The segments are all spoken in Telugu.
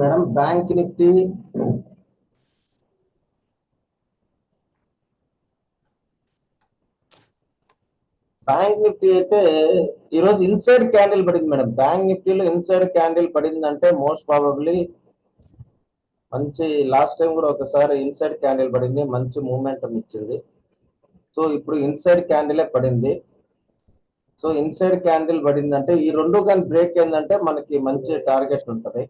మేడం బ్యాంక్ నిఫ్టీ అయితే ఈరోజు ఇన్సైడ్ క్యాండిల్ పడింది మేడం. బ్యాంక్ నిఫ్టీలో ఇన్సైడ్ క్యాండిల్ పడిందంటే మోస్ట్ ప్రాబబ్లీ మంచి లాస్ట్ టైం కూడా ఒకసారి ఇన్సైడ్ క్యాండిల్ పడింది, మంచి మూమెంటం ఇచ్చింది. సో ఇప్పుడు ఇన్సైడ్ క్యాండిలే పడింది. సో ఇన్సైడ్ క్యాండిల్ పడిందంటే ఈ రెండు కానీ బ్రేక్ ఏంటంటే మనకి మంచి టార్గెట్ ఉంటుంది.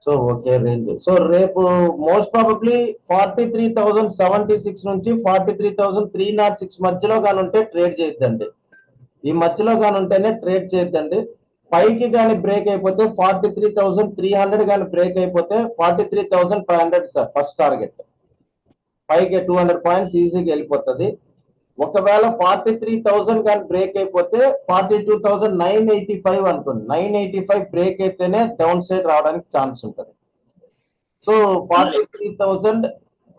So okay range. సో రేపు మోస్ట్ ప్రాబబ్లీ 43,076 నుంచి 43,306 మధ్యలో కానుంటే ట్రేడ్ చేయొద్దండి. ఈ మధ్యలో కానుంటేనే ట్రేడ్ చేయొద్దండి. పైకి కానీ బ్రేక్ అయిపోతే 43,300 కానీ బ్రేక్ అయిపోతే 43,500 సార్ ఫస్ట్ టార్గెట్. పైకి 200 పాయింట్స్ ఈజీగా వెళ్ళిపోతుంది. ఒకవేళ 43,000 కానీ బ్రేక్ అయిపోతే 42,985 అనుకోండి. 985 బ్రేక్ అయితేనే డౌన్ సైడ్ రావడానికి ఛాన్స్ ఉంటుంది. సో 43,000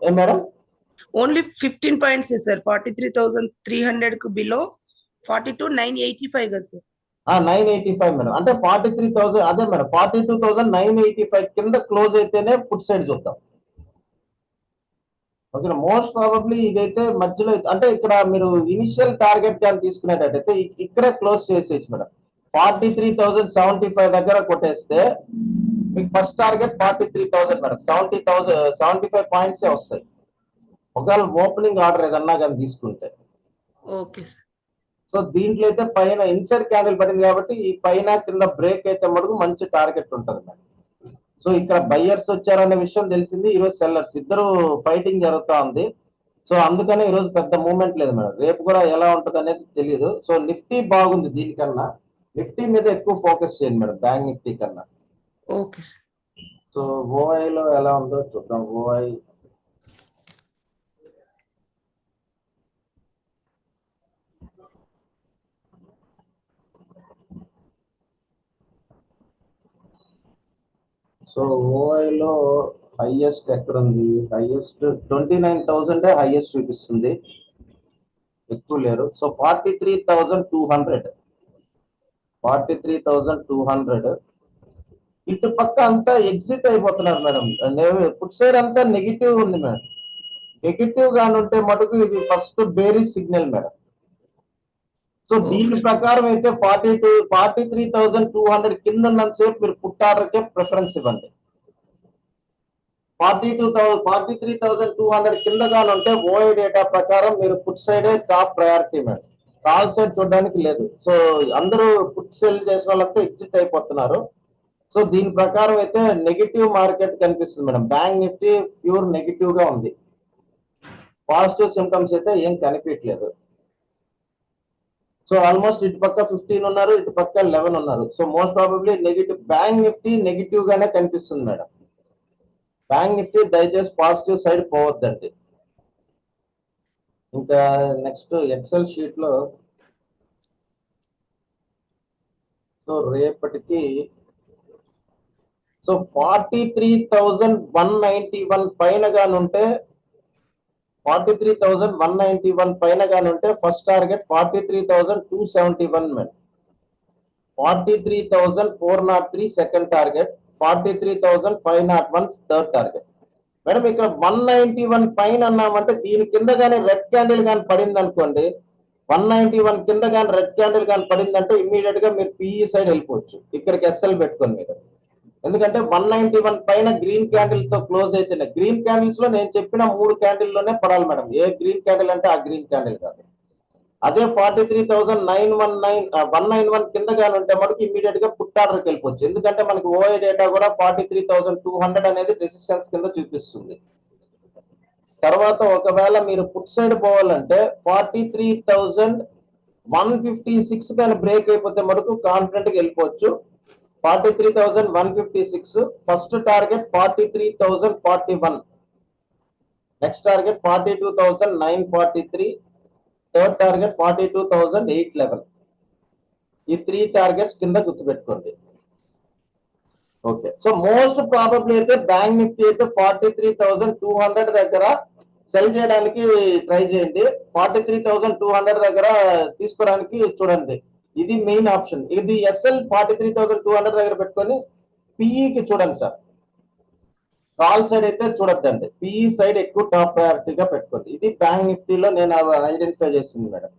ఏ మేడం ఓన్లీ 15 పాయింట్స్ సార్. 43,300 కు బిలో 42,985 కదా సార్. 985 మేడం. అంటే 43,000 అదే మేడం 42,985 కింద క్లోజ్ అయితేనే పుట్ సైడ్ చూద్దాం. ఓకే మోస్ట్ ప్రాబబ్లీ ఇదైతే మధ్యలో అంటే ఇక్కడ మీరు ఇనిషియల్ టార్గెట్ కానీ తీసుకునేటట్టయితే ఇక్కడే క్లోజ్ చేసేయచ్చు మేడం. 43,075 దగ్గర కొట్టేస్తే మీకు ఫస్ట్ టార్గెట్ 43,000 మేడం. 75 పాయింట్సే వస్తాయి ఒకవేళ ఓపెనింగ్ ఆర్డర్ ఏదన్నా కానీ తీసుకుంటే. ఓకే. సో దీంట్లో అయితే పైన ఇన్సైడ్ క్యాండిల్ పడింది కాబట్టి ఈ పైన కింద బ్రేక్ అయితే మటుకు మంచి టార్గెట్ ఉంటుంది మేడం. సో ఇక్కడ బయ్యర్స్ వచ్చారనే విషయం తెలిసింది. ఈరోజు సెల్లర్స్ ఇద్దరు ఫైటింగ్ జరుగుతా ఉంది. సో అందుకనే ఈరోజు పెద్ద మూవ్మెంట్ లేదు మేడం. రేపు కూడా ఎలా ఉంటుంది అనేది తెలియదు. సో నిఫ్టీ బాగుంది, దీనికన్నా నిఫ్టీ మీద ఎక్కువ ఫోకస్ చేయండి మేడం బ్యాంక్ నిఫ్టీ కన్నా. ఓకే. సో ఓఐలో ఎలా ఉందో చూద్దాం. ఓఐ సో ఓఐలో హైయెస్ట్ ఎక్కడ ఉంది? హైయెస్ట్ 29,000 హైయెస్ట్ చూపిస్తుంది, ఎక్కువ లేరు. సో 43,200 ఇటు పక్క అంతా ఎగ్జిట్ అయిపోతున్నారు మేడం. పుట్ సైడ్ అంతా నెగిటివ్ ఉంది మేడం. నెగిటివ్ గాని ఉంటే మటుకు ఇది first bearish signal madam. So దీని ప్రకారం అయితే 43,200 కింద ఉన్నంతసేపు మీరు పుట్ ఆర్డర్కే ప్రిఫరెన్స్ ఇవ్వండి. 43,200 కింద కానీ ఉంటే ఓఐ డేటా ప్రకారం మీరు పుట్ సైడే top priority madam. Call side చూడడానికి లేదు. సో అందరూ పుట్ సెల్ చేసిన వాళ్ళంతా ఎగ్జిట్ అయిపోతున్నారు. సో దీని ప్రకారం అయితే నెగిటివ్ మార్కెట్ కనిపిస్తుంది madam. Bank Nifty pure negative గా ఉంది. పాజిటివ్ సిమ్టమ్స్ అయితే ఏం కనిపించట్లేదు. సో ఆల్మోస్ట్ ఇటు పక్క 15 ఉన్నారు, ఇటు పక్క 11 ఉన్నారు. So most probably negative bank Nifty negative గానే కనిపిస్తుంది మేడం. బ్యాంక్ నిఫ్టీ దయచేసి పాజిటివ్ సైడ్ పోవద్దండి. ఇంకా నెక్స్ట్ ఎక్సెల్ షీట్ లో సో రేపటికి సో 43,191 పైన గానుంటే 43,191 పైన గానుంటే first target 43,271 madam. 43,403 second target, 43,501 third target madam. ఇక్కడ 191 పైన అన్నామంటే దీని కింద కానీ రెడ్ క్యాండిల్ కానీ పడింది అనుకోండి. 191 కింద కానీ రెడ్ క్యాండిల్ కానీ పడిందంటే ఇమ్మీడియట్ గా మీరు పిఈ సైడ్ వెళ్ళిపోవచ్చు. ఇక్కడికి ఎస్ఎల్ పెట్టుకొని మీరు, ఎందుకంటే 191 పైన గ్రీన్ క్యాండిల్ తో క్లోజ్ అయితేనే. గ్రీన్ క్యాండిల్స్ లో నేను చెప్పిన 3 క్యాండిల్ లోనే పడాలి మేడం. ఏ గ్రీన్ క్యాండిల్ అంటే ఆ గ్రీన్ క్యాండిల్ కాదు. అదే 43,191 కింద కానీ ఉంటే మనకి ఇమీడియట్ గా పుట్ ఆర్డర్కి వెళ్ళిపోవచ్చు. ఎందుకంటే మనకి ఓఐ డేటా కూడా 43,200 అనేది రెసిస్టెన్స్ కింద చూపిస్తుంది. తర్వాత ఒకవేళ మీరు పుట్ సైడ్ పోవాలంటే 43,156 కానీ బ్రేక్ అయిపోతే మనకు కాన్ఫిడెంట్ గా వెళ్ళిపోవచ్చు. 43,156 first target 43,041, next target 42,943, third target 42,811. ఈ 3 టార్గెట్స్ కింద గుర్తుపెట్టుకోండి. ఓకే. సో మోస్ట్ ప్రాబబ్లీ అయితే బ్యాంక్ నిఫ్టీ అయితే 43,200 దగ్గర సెల్ చేయడానికి ట్రై చేయండి. 43,200 దగ్గర తీసుకోవడానికి చూడండి. ఇది మెయిన్ ఆప్షన్. ఇది ఎస్ఎల్ 43,200 దగ్గర పెట్టుకొని పిఈకి చూడండి సార్. కాల్ సైడ్ అయితే చూడొద్దండి. పిఈ సైడ్ ఎక్కువ టాప్ ప్రయారిటీగా పెట్టుకోండి. ఇది బ్యాంక్ నిఫ్టీలో నేను ఐడెంటిఫై చేసింది మేడం.